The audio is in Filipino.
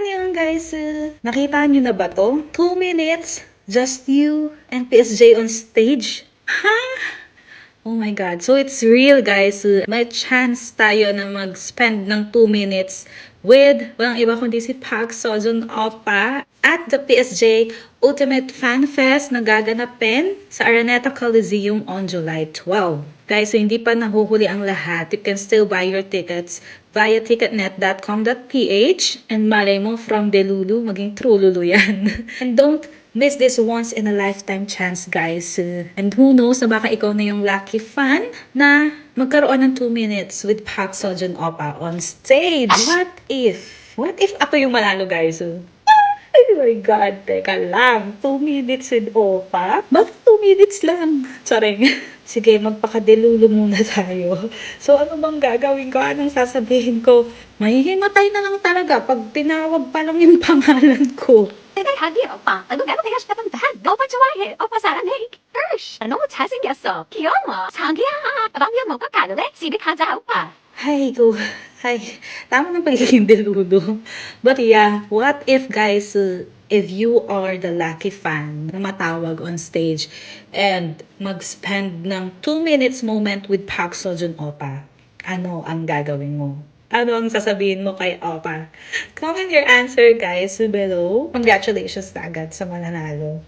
Ano yun guys? Nakita nyo na ba to? 2 minutes, just you and PSJ on stage. Ha? Oh my God. So it's real guys. May chance tayo na mag-spend ng 2 minutes with walang iba kundi si Park Seo-joon Oppa at the PSJ Ultimate Fan Fest na gaganapin sa Araneta Coliseum on July 12. Guys, so hindi pa nahuhuli ang lahat. You can still buy your tickets via ticketnet.com.ph and malay mo from Delulu maging Trululu yan. And don't miss this once in a lifetime chance guys. And who knows na baka ikaw na yung lucky fan na magkaroon ng 2 minutes with Park Seo-joon Oppa on stage. What if ako yung manalo guys? Oh my God, teka lang. 2 minutes with Oppa? Bakit 2 minutes lang? Charing. Sige, magpakadelulo muna tayo. So, ano bang gagawin ko? Anong sasabihin ko? Mahihimatay na lang talaga pag tinawag pa lang yung pangalan ko. 생각하기에 오빠 누구나 되고 싶다던 단 너무 좋아해 오빠 사랑해 으쉬 너무 잘생겼어 귀여워 자기야 라면 먹고 가는데 집에 가자 오빠 Ay, tama ng pagiging deludo. But yeah, what if guys, if you are the lucky fan na matawag on stage and mag-spend ng 2 minutes moment with Park Seo-joon Oppa, ano ang gagawin mo? Ano ang sasabihin mo kay Oppa? Comment your answer guys below. Congratulations na agad sa mananalo.